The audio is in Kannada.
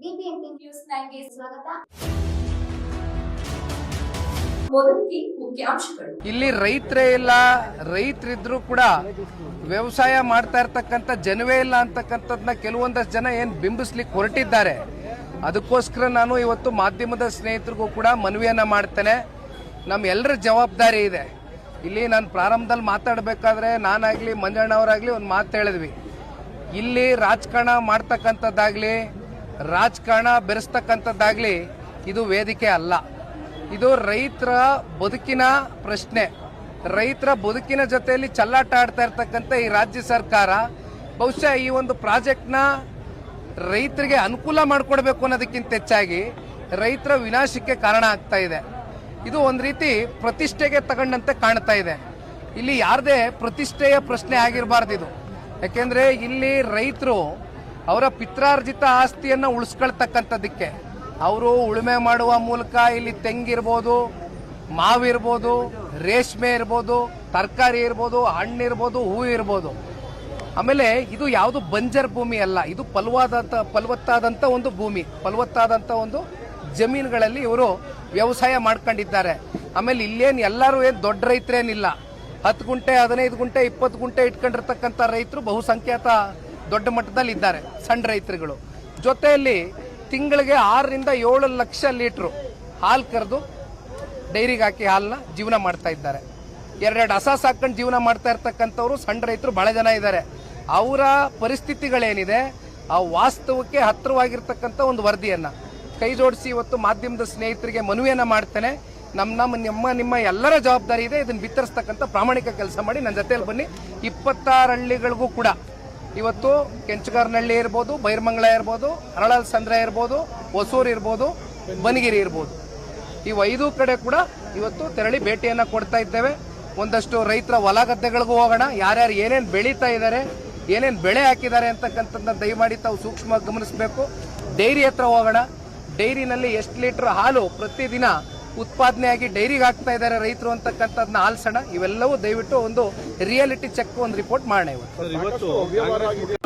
ಬಿಬಿಎಂಪಿ ನ್ಯೂಸ್ 9ಗೆ ಸ್ವಾಗತ. ಮೊದಲಿಗೆ ಮುಖ್ಯಾಂಶಗಳು. ಇಲ್ಲಿ ರೈತರೇ ಇಲ್ಲ, ರೈತರಿದ್ರು ಕೂಡ ವ್ಯವಸಾಯ ಮಾಡ್ತಾ ಇರ್ತಕ್ಕಂಥ ಜನವೇ ಇಲ್ಲ ಅಂತಕ್ಕಂಥದ್ದನ್ನ ಕೆಲವೊಂದಷ್ಟು ಜನ ಏನ್ ಬಿಂಬಿಸ್ಲಿಕ್ಕೆ ಹೊರಟಿದ್ದಾರೆ. ಅದಕ್ಕೋಸ್ಕರ ನಾನು ಇವತ್ತು ಮಾಧ್ಯಮದ ಸ್ನೇಹಿತರಿಗೂ ಕೂಡ ಮನವಿಯನ್ನ ಮಾಡ್ತೇನೆ. ನಮ್ಮ ಎಲ್ಲರ ಜವಾಬ್ದಾರಿ ಇದೆ. ಇಲ್ಲಿ ನಾನು ಪ್ರಾರಂಭದಲ್ಲಿ ಮಾತಾಡಬೇಕಾದ್ರೆ ನಾನಾಗ್ಲಿ ಮಂಜಣ್ಣ ಅವರಾಗ್ಲಿ ಒಂದು ಮಾತು ಹೇಳಿದ್ವಿ. ಇಲ್ಲಿ ರಾಜಕಾರಣ ಮಾಡ್ತಕ್ಕಂಥದ್ದಾಗ್ಲಿ ರಾಜಕಾರಣ ಬೆರೆಸ್ತಕ್ಕಂಥದ್ದಾಗ್ಲಿ ಇದು ವೇದಿಕೆ ಅಲ್ಲ. ಇದು ರೈತರ ಬದುಕಿನ ಪ್ರಶ್ನೆ. ರೈತರ ಬದುಕಿನ ಜೊತೆಯಲ್ಲಿ ಚೆಲ್ಲಾಟ ಆಡ್ತಾ ಇರ್ತಕ್ಕಂಥ ಈ ರಾಜ್ಯ ಸರ್ಕಾರ ಬಹುಶಃ ಈ ಒಂದು ಪ್ರಾಜೆಕ್ಟ್ನ ರೈತರಿಗೆ ಅನುಕೂಲ ಮಾಡಿಕೊಡ್ಬೇಕು ಅನ್ನೋದಕ್ಕಿಂತ ಹೆಚ್ಚಾಗಿ ರೈತರ ವಿನಾಶಕ್ಕೆ ಕಾರಣ ಆಗ್ತಾ ಇದೆ. ಇದು ಒಂದು ರೀತಿ ಪ್ರತಿಷ್ಠೆಗೆ ತಗೊಂಡಂತೆ ಕಾಣ್ತಾ ಇದೆ. ಇಲ್ಲಿ ಯಾರದೇ ಪ್ರತಿಷ್ಠೆಯ ಪ್ರಶ್ನೆ ಆಗಿರಬಾರ್ದು ಇದು. ಯಾಕೆಂದ್ರೆ ಇಲ್ಲಿ ರೈತರು ಅವರ ಪಿತ್ರಾರ್ಜಿತ ಆಸ್ತಿಯನ್ನ ಉಳಿಸ್ಕೊಳ್ತಕ್ಕಂಥದ್ದಕ್ಕೆ ಅವರು ಉಳುಮೆ ಮಾಡುವ ಮೂಲಕ ಇಲ್ಲಿ ತೆಂಗಿರ್ಬೋದು, ಮಾವಿರ್ಬೋದು, ರೇಷ್ಮೆ ಇರ್ಬೋದು, ತರಕಾರಿ ಇರ್ಬೋದು, ಹಣ್ಣಿರ್ಬೋದು, ಹೂ ಇರ್ಬೋದು. ಆಮೇಲೆ ಇದು ಯಾವುದು ಬಂಜರ್ ಭೂಮಿ ಅಲ್ಲ, ಇದು ಫಲವತ್ತಾದಂಥ ಒಂದು ಭೂಮಿ, ಫಲವತ್ತಾದಂಥ ಒಂದು ಜಮೀನುಗಳಲ್ಲಿ ಇವರು ವ್ಯವಸಾಯ ಮಾಡ್ಕೊಂಡಿದ್ದಾರೆ. ಆಮೇಲೆ ಇಲ್ಲೇನು ಎಲ್ಲರೂ ಏನು ದೊಡ್ಡ ರೈತರೇನಿಲ್ಲ. 10 ಗುಂಟೆ 15 ಗುಂಟೆ 20 ಗುಂಟೆ ಇಟ್ಕೊಂಡಿರ್ತಕ್ಕಂಥ ರೈತರು ಬಹುಸಂಖ್ಯಾತ ದೊಡ್ಡ ಮಟ್ಟದಲ್ಲಿ ಇದ್ದಾರೆ, ಸಣ್ಣ ರೈತರುಗಳು. ಜೊತೆಯಲ್ಲಿ ತಿಂಗಳಿಗೆ 6 ರಿಂದ 7 ಲಕ್ಷ ಲೀಟ್ರು ಹಾಲು ಕರೆದು ಡೈರಿಗೆ ಹಾಕಿ ಹಾಲನ್ನ ಜೀವನ ಮಾಡ್ತಾ ಇದ್ದಾರೆ. 2 ಹಸ ಸಾಕೊಂಡು ಜೀವನ ಮಾಡ್ತಾ ಇರ್ತಕ್ಕಂಥವ್ರು ಸಣ್ಣ ರೈತರು ಬಹಳ ಜನ ಇದ್ದಾರೆ. ಅವರ ಪರಿಸ್ಥಿತಿಗಳೇನಿದೆ ಆ ವಾಸ್ತವಕ್ಕೆ ಹತ್ತಿರವಾಗಿರ್ತಕ್ಕಂಥ ಒಂದು ವರದಿಯನ್ನ ಕೈ ಜೋಡಿಸಿ ಇವತ್ತು ಮಾಧ್ಯಮದ ಸ್ನೇಹಿತರಿಗೆ ಮನವಿಯನ್ನ ಮಾಡ್ತೇನೆ. ನಿಮ್ಮ ಎಲ್ಲರ ಜವಾಬ್ದಾರಿ ಇದೆ. ಇದನ್ನು ಬಿತ್ತರಿಸ್ತಕ್ಕಂಥ ಪ್ರಾಮಾಣಿಕ ಕೆಲಸ ಮಾಡಿ ನನ್ನ ಜೊತೆಯಲ್ಲಿ ಬನ್ನಿ. 26 ಹಳ್ಳಿಗಳಿಗೂ ಕೂಡ ಇವತ್ತು ಕೆಂಚಗಾರನಹಳ್ಳಿ ಇರ್ಬೋದು, ಬೈರಮಂಗಲ ಇರ್ಬೋದು, ಅರಳಲ್ ಸಂದ್ರ ಇರ್ಬೋದು, ಹೊಸೂರು ಇರ್ಬೋದು, ಬನಗಿರಿ ಇರ್ಬೋದು, ಈ 5 ಕಡೆ ಕೂಡ ಇವತ್ತು ತೆರಳಿ ಭೇಟಿಯನ್ನ ಕೊಡ್ತಾ ಇದ್ದೇವೆ. ಒಂದಷ್ಟು ರೈತರ ಹೊಲ ಗದ್ದೆಗಳಿಗೂ ಹೋಗೋಣ. ಯಾರ್ಯಾರು ಏನೇನು ಬೆಳೀತಾ ಇದ್ದಾರೆ, ಏನೇನು ಬೆಳೆ ಹಾಕಿದ್ದಾರೆ ಅಂತಕ್ಕಂಥದ್ದನ್ನ ದಯಮಾಡಿ ತಾವು ಸೂಕ್ಷ್ಮವಾಗಿ ಗಮನಿಸಬೇಕು. ಡೈರಿ ಹತ್ರ ಹೋಗೋಣ. ಡೈರಿನಲ್ಲಿ ಎಷ್ಟು ಲೀಟರ್ ಹಾಲು ಪ್ರತಿದಿನ ಉತ್ಪಾದನೆಯಾಗಿ ಡೈರಿಗೆ ಹಾಕ್ತಾ ಇದ್ದಾರೆ ರೈತರು ಅಂತಕ್ಕಂಥದ್ದನ್ನ ಆಲಿಸೋಣ. ಇವೆಲ್ಲವೂ ದಯವಿಟ್ಟು ಒಂದು ರಿಯಾಲಿಟಿ ಚೆಕ್ ಒಂದು ರಿಪೋರ್ಟ್ ಮಾಡೋಣ ಇವತ್ತು.